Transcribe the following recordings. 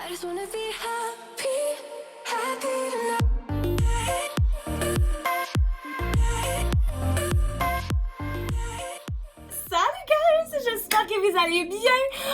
I just wanna be happy, happy tonight. Salut guys! J'espère que vous allez bien!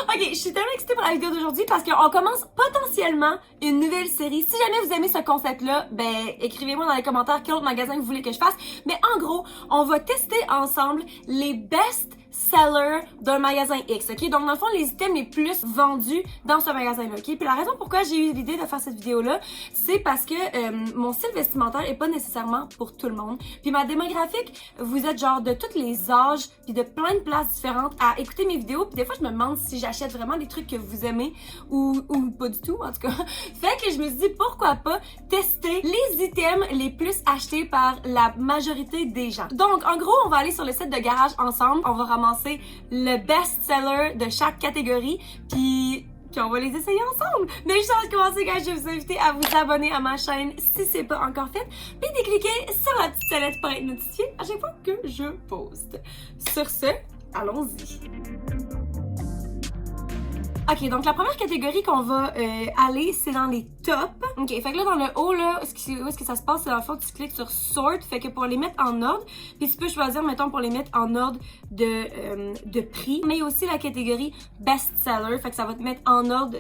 Ok, je suis tellement excitée pour la vidéo d'aujourd'hui parce qu'on commence potentiellement une nouvelle série. Si jamais vous aimez ce concept-là, ben écrivez-moi dans les commentaires quel autre magasin vous voulez que je fasse. Mais en gros, on va tester ensemble les best sellers d'un magasin X, ok? Donc dans le fond, les items les plus vendus dans ce magasin-là, ok? Puis la raison pourquoi j'ai eu l'idée de faire cette vidéo-là, c'est parce que mon style vestimentaire est pas nécessairement pour tout le monde. Puis ma démographique, vous êtes genre de tous les âges, puis de plein de places différentes à écouter mes vidéos. Puis des fois, je me demande si j'achète vraiment des trucs que vous aimez ou pas du tout, en tout cas. Fait que je me suis dit, pourquoi pas tester les items les plus achetés par la majorité des gens. Donc, en gros, on va aller sur le site de Garage ensemble. On va ramasser le best-seller de chaque catégorie, puis on va les essayer ensemble. Mais juste avant de commencer, guys, je vais vous inviter à vous abonner à ma chaîne si c'est pas encore fait, puis de cliquer sur la petite sonnette pour être notifié à chaque fois que je poste. Sur ce, allons-y. Ok, donc la première catégorie qu'on va aller, c'est dans les tops. Ok, fait que là, dans le haut, là, où est-ce que ça se passe? C'est dans le fond, tu cliques sur Sort, fait que pour les mettre en ordre, puis tu peux choisir, mettons, pour les mettre en ordre de prix, mais aussi la catégorie Best Seller, fait que ça va te mettre en ordre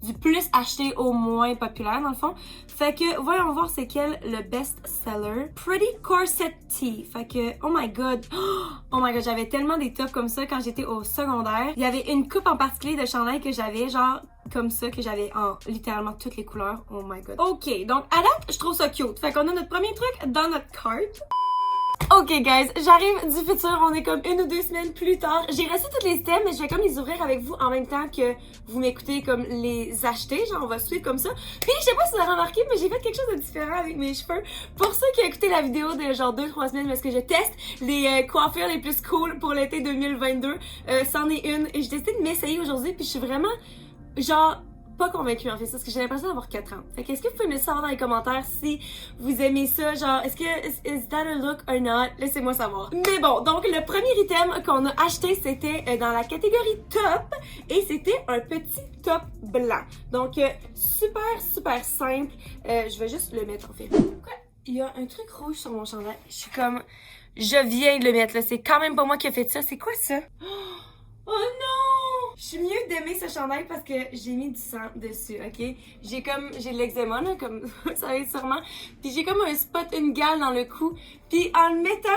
du plus acheté au moins populaire, dans le fond. Fait que, voyons voir c'est quel le best seller. Pretty Corset Tee. Fait que, oh my god, j'avais tellement des tops comme ça quand j'étais au secondaire. Il y avait une coupe en particulier de chandail que j'avais, genre, comme ça, que j'avais en littéralement toutes les couleurs. Oh my god. Ok, donc à date, je trouve ça cute. Fait qu'on a notre premier truc dans notre cart. Ok guys, j'arrive du futur, on est comme 1 ou 2 semaines plus tard. J'ai reçu toutes les items, mais je vais comme les ouvrir avec vous en même temps que vous m'écoutez comme les acheter. Genre on va suivre comme ça. Puis je sais pas si vous avez remarqué, mais j'ai fait quelque chose de différent avec mes cheveux. Pour ceux qui ont écouté la vidéo de genre 2-3 semaines, parce que je teste les coiffures les plus cool pour l'été 2022, c'en est une. Et j'ai décidé de m'essayer aujourd'hui, puis je suis vraiment genre pas convaincue en fait ça, parce que j'ai l'impression d'avoir 4 ans. Fait que est-ce que vous pouvez me savoir dans les commentaires si vous aimez ça, genre est-ce que is that a look or not? Laissez-moi savoir. Mais bon, donc le premier item qu'on a acheté c'était dans la catégorie top et c'était un petit top blanc. Donc super simple. Je vais juste le mettre en fait. Pourquoi il y a un truc rouge sur mon chandail? Je suis comme je viens de le mettre là, c'est quand même pas moi qui ai fait ça. C'est quoi ça? Oh non! Je suis mieux d'aimer ce chandail parce que j'ai mis du sang dessus, ok? J'ai de l'eczéma, là, comme vous savez sûrement. Puis j'ai comme un spot, une gale dans le cou. Puis en le mettant...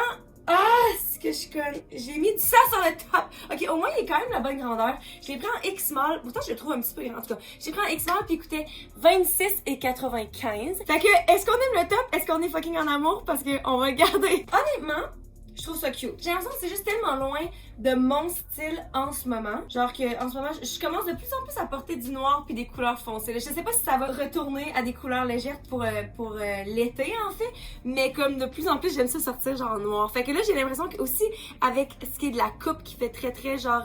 Ah! C'est que je suis comme... J'ai mis du sang sur le top. Ok, au moins, il est quand même la bonne grandeur. Je l'ai pris en X-Small. Pourtant, je le trouve un petit peu grand, en tout cas. J'ai pris en X-Small puis il coûtait 26,95. Fait que, est-ce qu'on aime le top? Est-ce qu'on est fucking en amour? Parce qu'on va le garder. Honnêtement... Je trouve ça cute. J'ai l'impression que c'est juste tellement loin de mon style en ce moment. Genre que en ce moment, je commence de plus en plus à porter du noir puis des couleurs foncées. Je sais pas si ça va retourner à des couleurs légères pour l'été en fait, mais comme de plus en plus j'aime ça sortir genre en noir. Fait que là j'ai l'impression que aussi avec ce qui est de la coupe qui fait très genre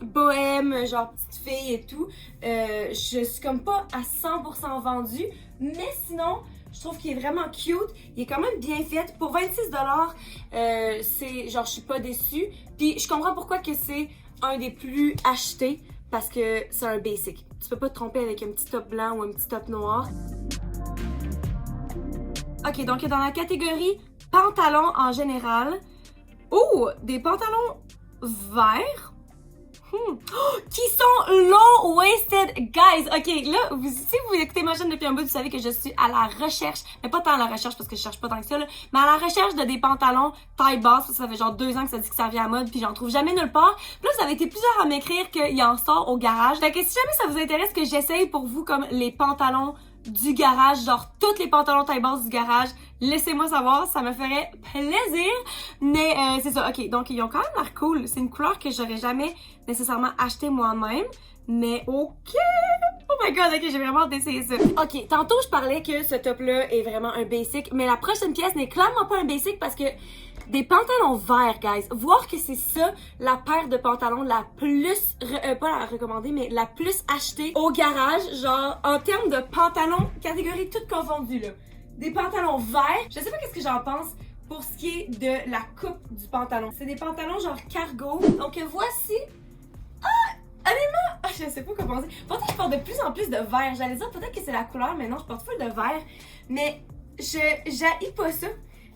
bohème, genre petite fille et tout, je suis comme pas à 100% vendue, mais sinon je trouve qu'il est vraiment cute. Il est quand même bien fait. Pour 26$, c'est genre je suis pas déçue. Puis je comprends pourquoi que c'est un des plus achetés parce que c'est un basic. Tu peux pas te tromper avec un petit top blanc ou un petit top noir. Ok, donc dans la catégorie pantalons en général. Oh, des pantalons verts. Oh, qui sont low-waisted, guys. Ok, là, si vous écoutez ma chaîne depuis un bout, vous savez que je suis à la recherche, mais pas tant à la recherche parce que je cherche pas tant que ça, là, mais à la recherche de des pantalons taille basse, parce que ça fait genre 2 ans que ça dit que ça vient à mode, puis j'en trouve jamais nulle part. Puis là, vous avez été plusieurs à m'écrire qu'il en sort au garage. Fait que si jamais ça vous intéresse que j'essaye pour vous comme les pantalons du garage, genre tous les pantalons taille basse du garage, laissez-moi savoir, ça me ferait plaisir. Mais c'est ça, ok, donc ils ont quand même l'air cool. C'est une couleur que j'aurais jamais nécessairement acheté moi-même, mais ok. Oh my god, ok, j'ai vraiment hâte d'essayer ça. Ok, tantôt je parlais que ce top-là est vraiment un basic, mais la prochaine pièce n'est clairement pas un basic parce que des pantalons verts, guys. Voir que c'est ça, la paire de pantalons la plus, pas la recommandée, mais la plus achetée au garage, genre, en termes de pantalons, catégorie toute confondue, là. Des pantalons verts. Je sais pas qu'est-ce que j'en pense pour ce qui est de la coupe du pantalon. C'est des pantalons genre cargo. Donc voici. Ah! Honnêtement, je sais pas comment dire. Peut-être que je porte de plus en plus de vert. J'allais dire peut-être que c'est la couleur, mais non, je porte full de vert. Mais j'haïs pas ça.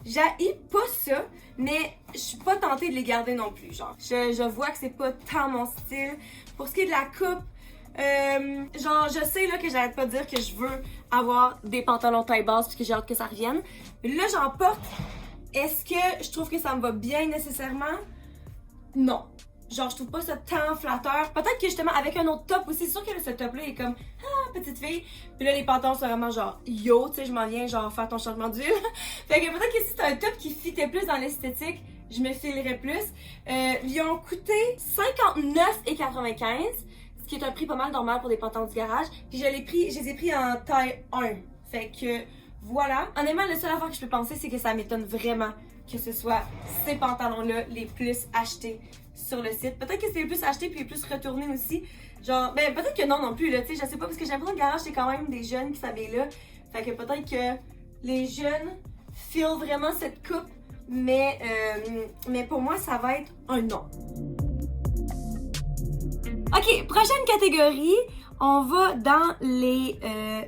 J'haïs pas ça, mais je suis pas tentée de les garder non plus. Genre, je vois que c'est pas tant mon style. Pour ce qui est de la coupe, genre, je sais là que j'arrête pas de dire que je veux avoir des pantalons taille basse parce que j'ai hâte que ça revienne. Là, j'en porte. Est-ce que je trouve que ça me va bien nécessairement? Non. Genre, je trouve pas ça tant flatteur. Peut-être que justement, avec un autre top aussi, c'est sûr que là, ce top-là est comme, ah, petite fille. Puis là, les pantalons sont vraiment genre, yo, tu sais, je m'en viens, genre, faire ton changement d'huile. Fait que peut-être que si c'est un top qui fitait plus dans l'esthétique, je me filerais plus. Ils ont coûté 59,95, ce qui est un prix pas mal normal pour des pantalons du garage. Puis je les ai pris en taille 1. Fait que, voilà. Honnêtement, la seule affaire que je peux penser, c'est que ça m'étonne vraiment que ce soit ces pantalons-là les plus achetés sur le site. Peut-être que c'est les plus achetés puis les plus retournés aussi. Genre, ben peut-être que non plus, là, tu sais, je sais pas, parce que j'ai l'impression que le garage, c'est quand même des jeunes qui s'habillent là. Fait que peut-être que les jeunes filent vraiment cette coupe, mais pour moi, ça va être un non. Ok, prochaine catégorie. On va dans les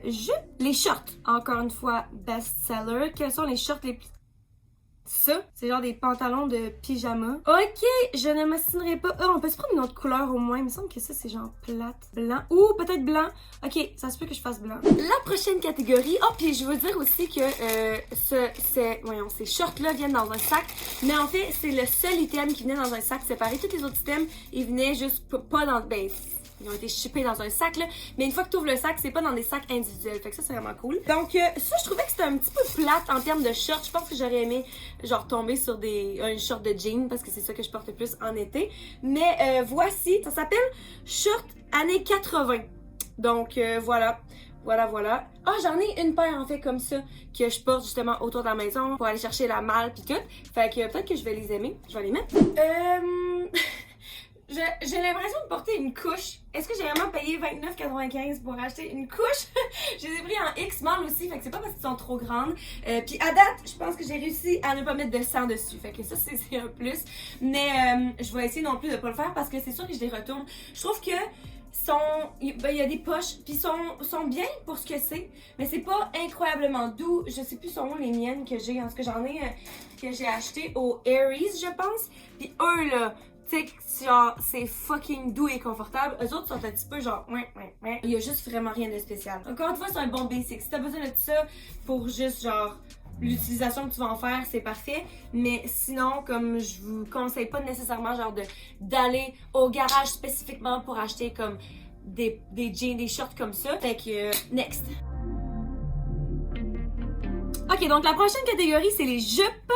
jupes, les shorts. Encore une fois, best-seller. Quels sont les shorts les plus... Ça, c'est genre des pantalons de pyjama. Ok, je ne m'assinerai pas. On peut se prendre une autre couleur au moins. Il me semble que ça, c'est genre plate, blanc. Ou peut-être blanc. Ok, ça se peut que je fasse blanc. La prochaine catégorie. Oh, puis je veux dire aussi que ces shorts-là viennent dans un sac. Mais en fait, c'est le seul item qui venait dans un sac séparé. Tous les autres items, ils venaient juste pas dans... Ben, ils ont été shippés dans un sac, là. Mais une fois que tu ouvres le sac, c'est pas dans des sacs individuels. Fait que ça, c'est vraiment cool. Donc, ça, je trouvais que c'était un petit peu plate en termes de shorts. Je pense que j'aurais aimé, genre, tomber sur un short de jean parce que c'est ça que je porte le plus en été. Mais voici, ça s'appelle Short années 80. Donc, voilà. Voilà. Ah, j'en ai une paire, en fait, comme ça, que je porte justement autour de la maison pour aller chercher la malle pis tout. Fait que peut-être que je vais les aimer. Je vais les mettre. J'ai l'impression de porter une couche. Est-ce que j'ai vraiment payé 29,95 pour acheter une couche? Je les ai pris en X-Mall aussi, fait que c'est pas parce qu'ils sont trop grandes. Puis à date, je pense que j'ai réussi à ne pas mettre de sang dessus. Fait que ça, c'est un plus. Mais je vais essayer non plus de pas le faire parce que c'est sûr que je les retourne. Je trouve que il y a des poches, puis sont bien pour ce que c'est, mais c'est pas incroyablement doux. Je sais plus sont où les miennes que j'ai. En tout cas, j'en ai que j'ai acheté au Aries, je pense. Puis eux, là, tu sais, genre, c'est fucking doux et confortable. Eux autres sont un petit peu genre, ouais. Il y a juste vraiment rien de spécial. Encore une fois, c'est un bon basic. Si t'as besoin de tout ça pour juste, genre, l'utilisation que tu vas en faire, c'est parfait. Mais sinon, comme je vous conseille pas nécessairement, genre, d'aller au garage spécifiquement pour acheter, comme, des jeans, des shorts comme ça. Fait que, next. Ok, donc la prochaine catégorie, c'est les jupes.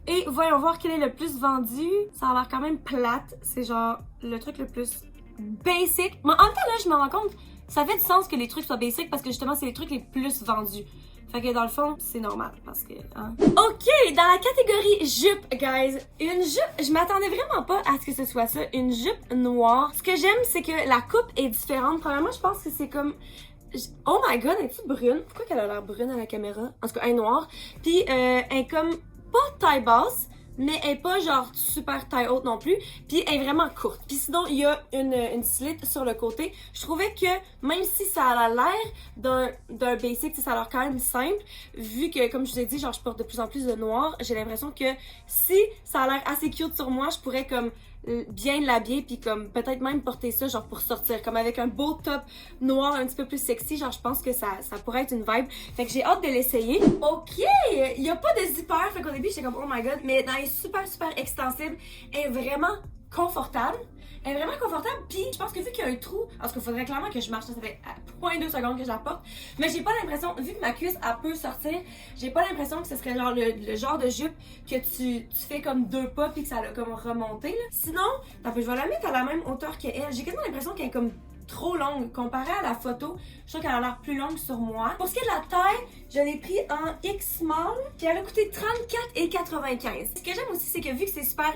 Et voyons voir quel est le plus vendu. Ça a l'air quand même plate. C'est genre le truc le plus basic. Mais en même temps, là, je me rends compte, ça fait du sens que les trucs soient basic parce que justement, c'est les trucs les plus vendus. Fait que dans le fond, c'est normal parce que... Hein. Ok, dans la catégorie jupe, guys. Une jupe, je m'attendais vraiment pas à ce que ce soit ça. Une jupe noire. Ce que j'aime, c'est que la coupe est différente. Premièrement, je pense que c'est comme... Oh my god, elle est-tu brune? Pourquoi qu'elle a l'air brune à la caméra? En tout cas, elle est noire. Puis, elle est comme pas taille basse, mais elle est pas genre super taille haute non plus. Puis, elle est vraiment courte. Puis sinon, il y a une slit sur le côté. Je trouvais que même si ça a l'air d'un basic, ça a l'air quand même simple, vu que, comme je vous ai dit, genre, je porte de plus en plus de noir, j'ai l'impression que si ça a l'air assez cute sur moi, je pourrais comme bien l'habiller puis comme peut-être même porter ça genre pour sortir comme avec un beau top noir un petit peu plus sexy, genre je pense que ça pourrait être une vibe. Fait que j'ai hâte de l'essayer. Ok, il y a pas de zipper, fait qu'au début j'étais comme oh my god, mais elle est super extensible, elle est vraiment confortable. Elle est vraiment confortable, puis je pense que vu qu'il y a un trou, parce qu'il faudrait clairement que je marche, ça fait 0.2 secondes que je la porte, mais j'ai pas l'impression, vu que ma cuisse elle peut sortir, j'ai pas l'impression que ce serait genre le genre de jupe que tu fais comme 2 pas puis que ça l'a comme remonté là. Sinon, je vais la mettre à la même hauteur qu'elle. J'ai quasiment l'impression qu'elle est comme trop longue comparée à la photo. Je trouve qu'elle a l'air plus longue sur moi. Pour ce qui est de la taille, je l'ai pris en X-Small, puis elle a coûté 34,95. Ce que j'aime aussi, c'est que vu que c'est super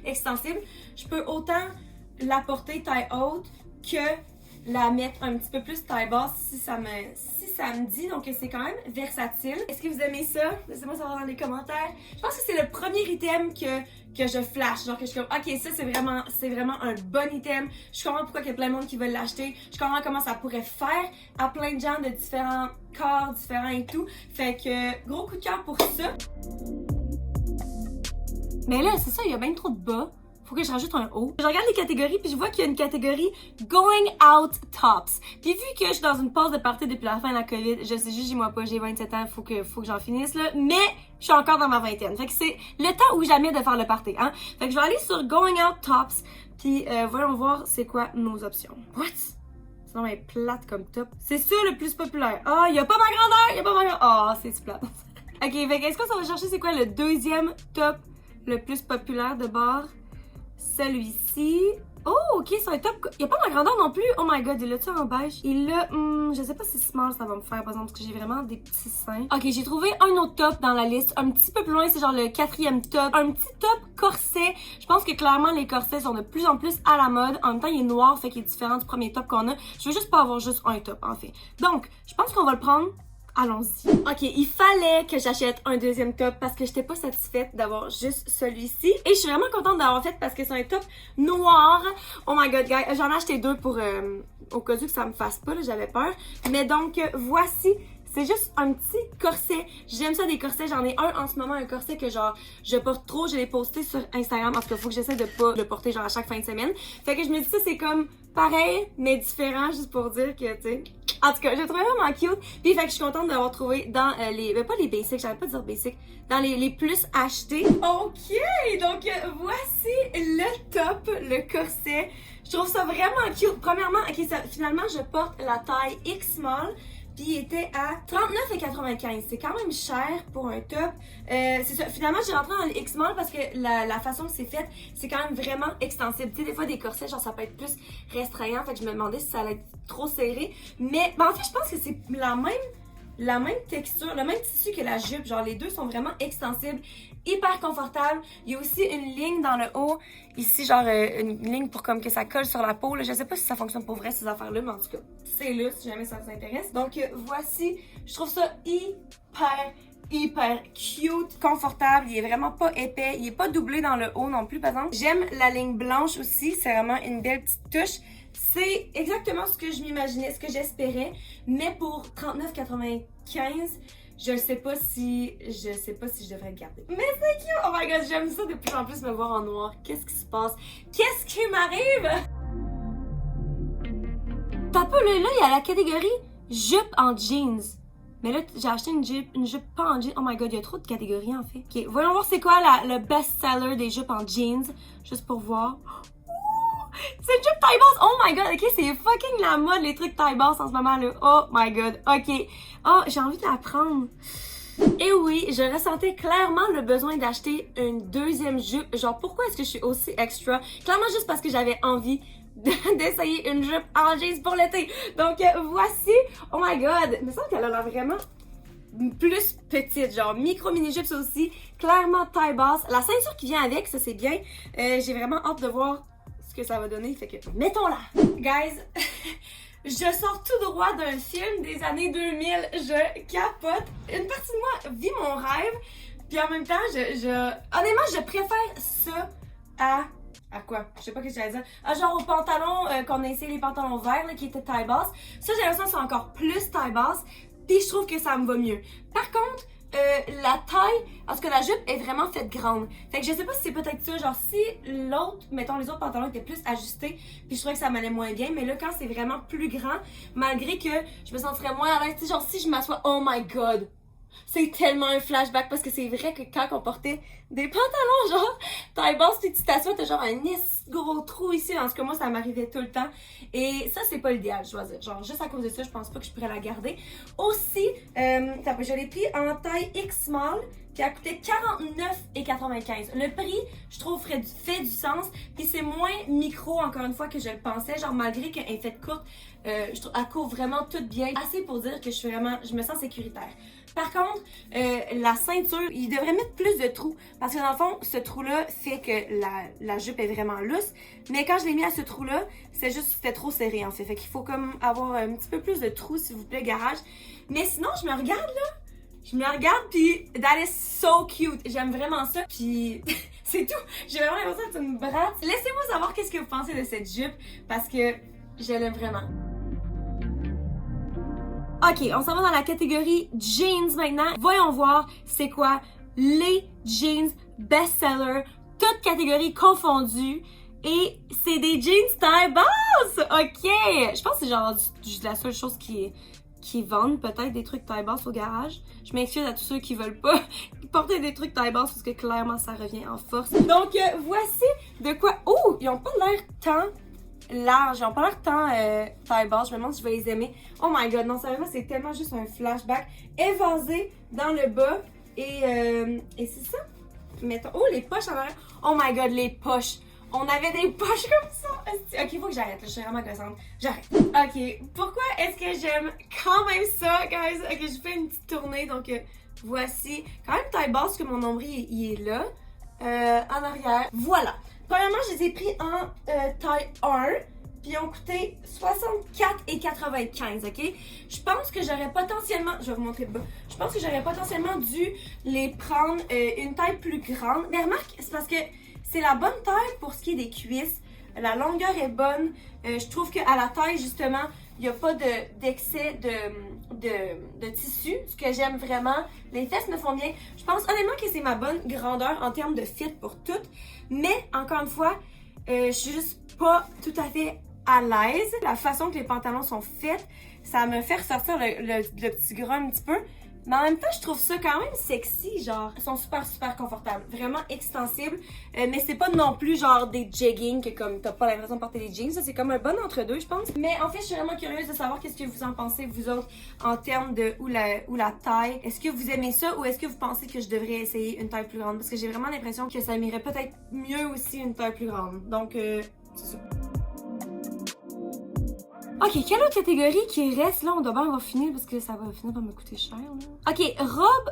extensible, je peux autant la porter taille haute que la mettre un petit peu plus taille basse si ça me dit. Donc c'est quand même versatile. Est-ce que vous aimez ça? Laissez-moi savoir dans les commentaires. Je pense que c'est le premier item que je flash. Genre que je suis comme, ok, ça c'est vraiment un bon item. Je comprends pourquoi il y a plein de monde qui veulent l'acheter. Je comprends comment ça pourrait faire à plein de gens de différents corps différents et tout. Fait que gros coup de cœur pour ça. Mais là, c'est ça, il y a bien trop de bas. Faut que je rajoute un haut. Je regarde les catégories puis je vois qu'il y a une catégorie Going Out Tops. Puis vu que je suis dans une pause de party depuis la fin de la COVID, je sais juste, moi pas, j'ai 27 ans, faut que j'en finisse là. Mais je suis encore dans ma vingtaine. Fait que c'est le temps ou jamais de faire le party, hein. Fait que je vais aller sur Going Out Tops puis voyons voir c'est quoi nos options. What? Sinon elle est plate comme top. C'est ça le plus populaire. Ah, il y a pas ma grandeur, Ah, c'est plate. Ok, fait que est-ce qu'on va chercher c'est quoi le deuxième top le plus populaire de bord? Celui-ci. Oh, ok, c'est un top. Il n'y a pas ma grandeur non plus. Oh my god, il l'a-tu en beige? Il l'a. Je sais pas si small ça va me faire, par exemple, parce que j'ai vraiment des petits seins. Ok, j'ai trouvé un autre top dans la liste. Un petit peu plus loin, c'est genre le 4e top. Un petit top corset. Je pense que clairement, les corsets sont de plus en plus à la mode. En même temps, il est noir, fait qu'il est différent du premier top qu'on a. Je veux juste pas avoir juste un top, en fait. Donc, je pense qu'on va le prendre. Allons-y. Ok, il fallait que j'achète un deuxième top parce que j'étais pas satisfaite d'avoir juste celui-ci. Et je suis vraiment contente d'avoir fait parce que c'est un top noir. Oh my god, guys. J'en ai acheté deux pour au cas où que ça me fasse pas, j'avais peur. Mais donc, voici. C'est juste un petit corset. J'aime ça des corsets. J'en ai un en ce moment, un corset que genre, je porte trop. Je l'ai posté sur Instagram parce qu'il faut que j'essaie de pas le porter genre à chaque fin de semaine. Fait que je me dis ça, c'est comme pareil, mais différent, juste pour dire que, tu sais. En tout cas, je le trouve vraiment cute. Puis, fait que je suis contente d'avoir trouvé dans les... pas les basics, j'arrête pas de dire basics. Dans les plus achetés. Ok, donc voici le top, le corset. Je trouve ça vraiment cute. Premièrement, ok, finalement, je porte la taille X-Small. Puis il était à 39,95. C'est quand même cher pour un top. C'est ça. Finalement, j'ai rentré dans le X-Small parce que la façon que c'est fait, c'est quand même vraiment extensible. Tu sais, des fois, des corsets, genre, ça peut être plus restreignant. Fait que je me demandais si ça allait être trop serré. Mais en fait, je pense que c'est la même texture, le même tissu que la jupe. Genre, les deux sont vraiment extensibles, hyper confortables. Il y a aussi une ligne dans le haut. Ici, genre, une ligne pour comme que ça colle sur la peau. Là. Je sais pas si ça fonctionne pour vrai, ces affaires-là, mais en tout cas, c'est là si jamais ça vous intéresse. Donc, voici. Je trouve ça hyper cute, confortable. Il est vraiment pas épais. Il est pas doublé dans le haut non plus, par exemple. J'aime la ligne blanche aussi. C'est vraiment une belle petite touche. C'est exactement ce que je m'imaginais, ce que j'espérais, mais pour 39,95, je sais pas si je devrais le garder. Mais c'est cute! Oh my god, j'aime ça de plus en plus me voir en noir. Qu'est-ce qui se passe? Qu'est-ce qui m'arrive? T'as pas là, il y a la catégorie jupe en jeans. Mais là, j'ai acheté une jupe pas en jeans. Oh my god, il y a trop de catégories en fait. Ok, voyons voir c'est quoi le best-seller des jupes en jeans, juste pour voir. C'est une jupe taille basse! Oh my god, ok, c'est fucking la mode, les trucs taille basse en ce moment là. Oh my god, ok. Oh, j'ai envie de la prendre. Et oui, je ressentais clairement le besoin d'acheter une deuxième jupe. Genre, pourquoi est-ce que je suis aussi extra? Clairement juste parce que j'avais envie d'essayer une jupe en jeans pour l'été. Donc, voici. Oh my god, il me semble qu'elle a l'air vraiment plus petite, genre micro-mini jupe ça aussi. Clairement taille basse. La ceinture qui vient avec, ça c'est bien. J'ai vraiment hâte de voir ce que ça va donner, fait que mettons-la! Guys, je sors tout droit d'un film des années 2000, je capote. Une partie de moi vit mon rêve, puis en même temps, honnêtement, je préfère ça à quoi? Je sais pas ce que j'allais dire. Genre aux pantalons, qu'on a essayé les pantalons verts, là, qui étaient taille basse. Ça, j'ai l'impression que c'est encore plus taille basse, puis je trouve que ça me va mieux. Par contre, la taille, parce que la jupe est vraiment faite grande. Fait que je sais pas si c'est peut-être ça, genre si l'autre, mettons les autres pantalons étaient plus ajustés, puis je trouvais que ça m'allait moins bien, mais là quand c'est vraiment plus grand, malgré que je me sentirais moins à l'aise, tu sais, genre si je m'assois, oh my god! C'est tellement un flashback parce que c'est vrai que quand on portait des pantalons genre taille basse puis tu t'assois t'as genre un gros trou ici, en tout cas moi ça m'arrivait tout le temps et ça c'est pas l'idéal je dois dire, genre juste à cause de ça je pense pas que je pourrais la garder. Aussi je l'ai pris en taille X small puis elle coûtait 49,95. Le prix, je trouve, fait du sens, puis c'est moins micro, encore une fois, que je le pensais, genre malgré qu'elle est faite courte, je trouve, elle couvre vraiment tout bien, assez pour dire que je me sens sécuritaire. Par contre, la ceinture, il devrait mettre plus de trous, parce que dans le fond, ce trou-là fait que la jupe est vraiment lousse, mais quand je l'ai mis à ce trou-là, c'était trop serré en fait, fait qu'il faut comme avoir un petit peu plus de trous, s'il vous plaît, garage. Mais sinon, je me regarde là, puis that is so cute, j'aime vraiment ça, puis c'est tout, j'ai vraiment l'impression d'être une brate. Laissez-moi savoir qu'est-ce que vous pensez de cette jupe, parce que je l'aime vraiment. Ok, on s'en va dans la catégorie jeans maintenant. Voyons voir c'est quoi les jeans best-sellers, toutes catégories confondues. Et c'est des jeans taille basse! Ok! Je pense que c'est genre la seule chose qui vendent peut-être des trucs taille basse au garage. Je m'excuse à tous ceux qui veulent pas porter des trucs taille basse parce que clairement ça revient en force. Donc voici de quoi... Oh! Ils ont pas l'air tant large, ils ont pas l'air tant taille basse, je me demande si je vais les aimer. Oh my god, non, sérieusement, c'est tellement juste un flashback évasé dans le bas et c'est ça. Mettons, oh, les poches en arrière. Oh my god, les poches. On avait des poches comme ça. Ok, faut que j'arrête, là, je suis vraiment gossante. J'arrête. Ok, pourquoi est-ce que j'aime quand même ça, guys? Ok, je fais une petite tournée, donc voici. Quand même taille basse que mon nombril, il est là. En arrière. Voilà. Premièrement, je les ai pris en taille 1, puis ils ont coûté 64,95, ok? Je pense que j'aurais potentiellement, je vais vous montrer le bas, je pense que j'aurais potentiellement dû les prendre une taille plus grande. Mais remarque, c'est parce que c'est la bonne taille pour ce qui est des cuisses. La longueur est bonne. Je trouve qu'à la taille, justement, il n'y a pas d'excès de tissu, ce que j'aime vraiment. Les fesses me font bien. Je pense honnêtement que c'est ma bonne grandeur en termes de fit pour toutes. Mais, encore une fois, je suis juste pas tout à fait à l'aise. La façon que les pantalons sont faits, ça me fait ressortir le petit gras un petit peu. Mais en même temps, je trouve ça quand même sexy, genre. Ils sont super, super confortables. Vraiment extensibles. Mais c'est pas non plus genre des jeggings que comme t'as pas l'impression de porter des jeans. Ça, c'est comme un bon entre-deux, je pense. Mais en fait, je suis vraiment curieuse de savoir qu'est-ce que vous en pensez, vous autres, en termes de ou la taille. Est-ce que vous aimez ça ou est-ce que vous pensez que je devrais essayer une taille plus grande? Parce que j'ai vraiment l'impression que ça m'irait peut-être mieux aussi une taille plus grande. Donc, c'est ça. Ok, quelle autre catégorie qui reste là? On va finir parce que ça va finir par me coûter cher. Là. Ok, robe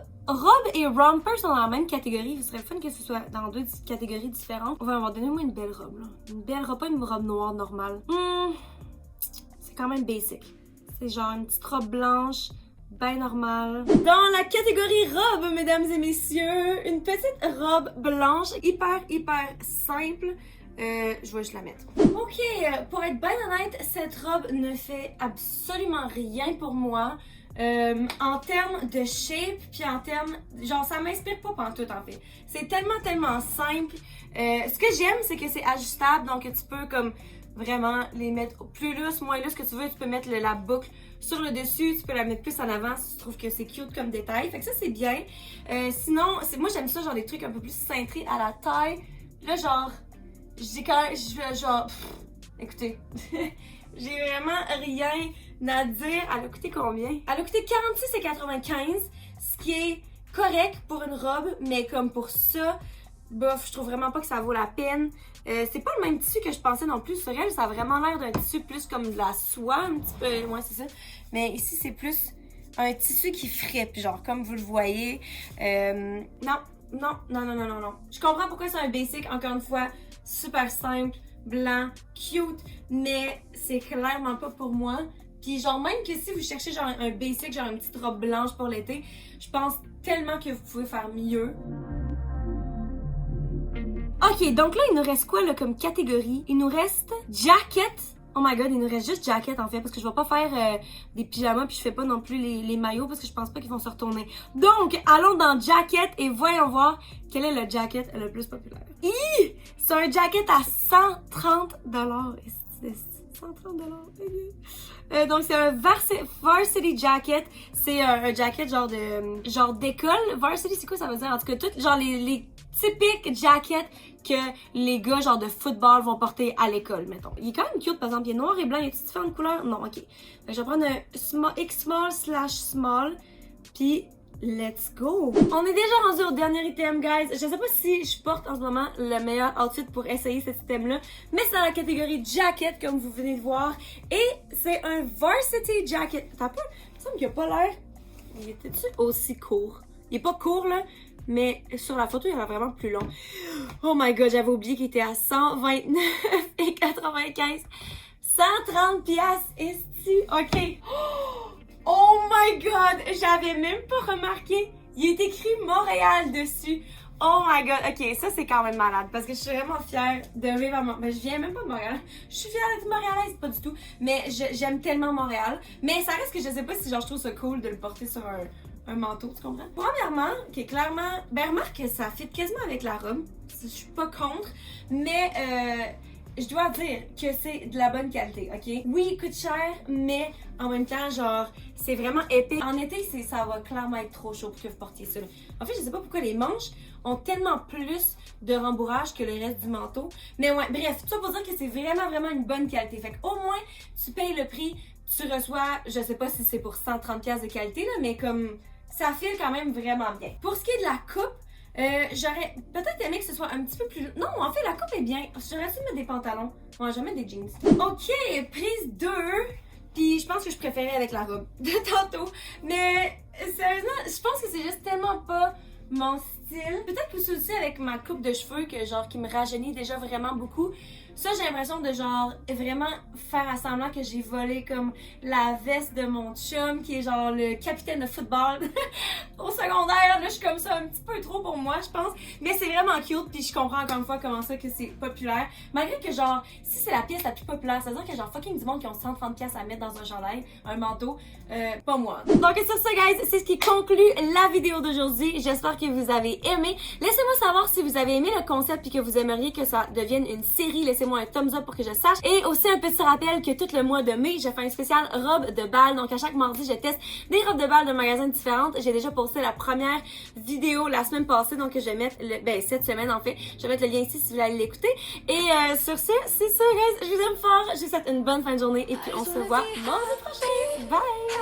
et romper sont dans la même catégorie. Ce serait fun que ce soit dans deux catégories différentes. On va donner moi une belle robe. Là. Une belle robe, pas une robe noire normale. C'est quand même basic. C'est genre une petite robe blanche, ben normale. Dans la catégorie robe, mesdames et messieurs, une petite robe blanche, hyper simple. Je vais juste la mettre. Ok, pour être bien honnête, cette robe ne fait absolument rien pour moi. En termes de shape, puis en termes... Genre, ça m'inspire pas pantoute, en fait. C'est tellement simple. Ce que j'aime, c'est que c'est ajustable, donc tu peux comme vraiment les mettre plus lousses, moins lousses que tu veux. Tu peux mettre la boucle sur le dessus, tu peux la mettre plus en avant si tu trouves que c'est cute comme détail. Fait que ça, c'est bien. Sinon, moi, j'aime ça, genre des trucs un peu plus cintrés à la taille. Là, genre... Je dis quand même, écoutez, j'ai vraiment rien à dire. Elle a coûté combien? Elle a coûté 46,95, ce qui est correct pour une robe, mais comme pour ça, bof, je trouve vraiment pas que ça vaut la peine. C'est pas le même tissu que je pensais non plus. Sur elle, ça a vraiment l'air d'un tissu plus comme de la soie, un petit peu, ouais, c'est ça. Mais ici, c'est plus un tissu qui frippe, genre, comme vous le voyez. Non. Je comprends pourquoi c'est un basic, encore une fois, super simple, blanc, cute, mais c'est clairement pas pour moi. Puis genre même que si vous cherchez genre un basic, genre une petite robe blanche pour l'été, je pense tellement que vous pouvez faire mieux. Ok, donc là il nous reste quoi là comme catégorie? Il nous reste jacket. Oh my god, il nous reste juste jacket en fait, parce que je vais pas faire des pyjamas puis je fais pas non plus les maillots parce que je pense pas qu'ils vont se retourner. Donc, allons dans jacket et voyons voir quel est le jacket le plus populaire. C'est un jacket à 130 $. 130 $. Donc c'est un varsity jacket. C'est un jacket genre d'école. Varsity, c'est quoi ça veut dire? En tout cas, tout genre les typiques jackets que les gars genre de football vont porter à l'école, mettons. Il est quand même cute, par exemple, il est noir et blanc, il y a différentes couleurs? Non, ok. Fait que je vais prendre un X small /small, puis Let's go! On est déjà rendu au dernier item, guys. Je sais pas si je porte en ce moment le meilleur outfit pour essayer cet item-là, mais c'est dans la catégorie jacket, comme vous venez de voir. Et c'est un varsity jacket. T'as pas? Il me semble qu'il a pas l'air... Il était-tu aussi court? Il est pas court, là, mais sur la photo, il a l'air vraiment plus long. Oh my god, j'avais oublié qu'il était à 129,95. 130 piastres, est-ce OK. Oh my god, j'avais même pas remarqué. Il est écrit Montréal dessus. Oh my god, ok, ça c'est quand même malade parce que je suis vraiment fière de vivre à Montréal. Ben, je viens même pas de Montréal. Je suis fière d'être montréalaise, pas du tout. Mais j'aime tellement Montréal. Mais ça reste que je sais pas si genre je trouve ça cool de le porter sur un manteau, tu comprends? Premièrement, qui est clairement. Ben remarque que ça fit quasiment avec la robe. Je suis pas contre. Mais je dois dire que c'est de la bonne qualité, ok? Oui, il coûte cher, mais en même temps, genre, c'est vraiment épais. En été, ça va clairement être trop chaud pour que vous portiez ça. En fait, je sais pas pourquoi les manches ont tellement plus de rembourrage que le reste du manteau. Mais ouais, bref, tout ça pour dire que c'est vraiment une bonne qualité. Fait qu'au moins, tu payes le prix, tu reçois, je sais pas si c'est pour 130$ de qualité, là, mais comme, ça file quand même vraiment bien. Pour ce qui est de la coupe, j'aurais peut-être aimé que ce soit un petit peu plus... Non, en fait, la coupe est bien. J'aurais dû mettre des pantalons. Ouais, je vais mettre des jeans. OK, prise 2. Puis je pense que je préférais avec la robe de tantôt. Mais sérieusement, je pense que c'est juste tellement pas mon style. Peut-être que c'est aussi avec ma coupe de cheveux que genre qui me rajeunit déjà vraiment beaucoup. Ça, j'ai l'impression de genre vraiment faire à semblant que j'ai volé comme la veste de mon chum qui est genre le capitaine de football au secondaire. Là, je suis comme ça un petit peu trop pour moi, je pense. Mais c'est vraiment cute puis je comprends encore une fois comment ça que c'est populaire. Malgré que genre, si c'est la pièce la plus populaire, c'est-à-dire que genre fucking du monde qui ont 130$ à mettre dans un chandail, un manteau, pas moi. Donc sur ça, guys, c'est ce qui conclut la vidéo d'aujourd'hui. J'espère que vous avez aimé. Laissez-moi savoir si vous avez aimé le concept puis que vous aimeriez que ça devienne une série. Laissez-moi un thumbs up pour que je sache. Et aussi un petit rappel que tout le mois de mai, je fais un spécial robe de bal. Donc à chaque mardi, je teste des robes de bal de magasins différentes. J'ai déjà posté la première vidéo la semaine passée, donc je vais mettre cette semaine en fait. Je vais mettre le lien ici si vous voulez aller l'écouter. Et sur ce, c'est ça, guys. Je vous aime fort. Je vous souhaite une bonne fin de journée et puis on se voit mardi prochain. Bye!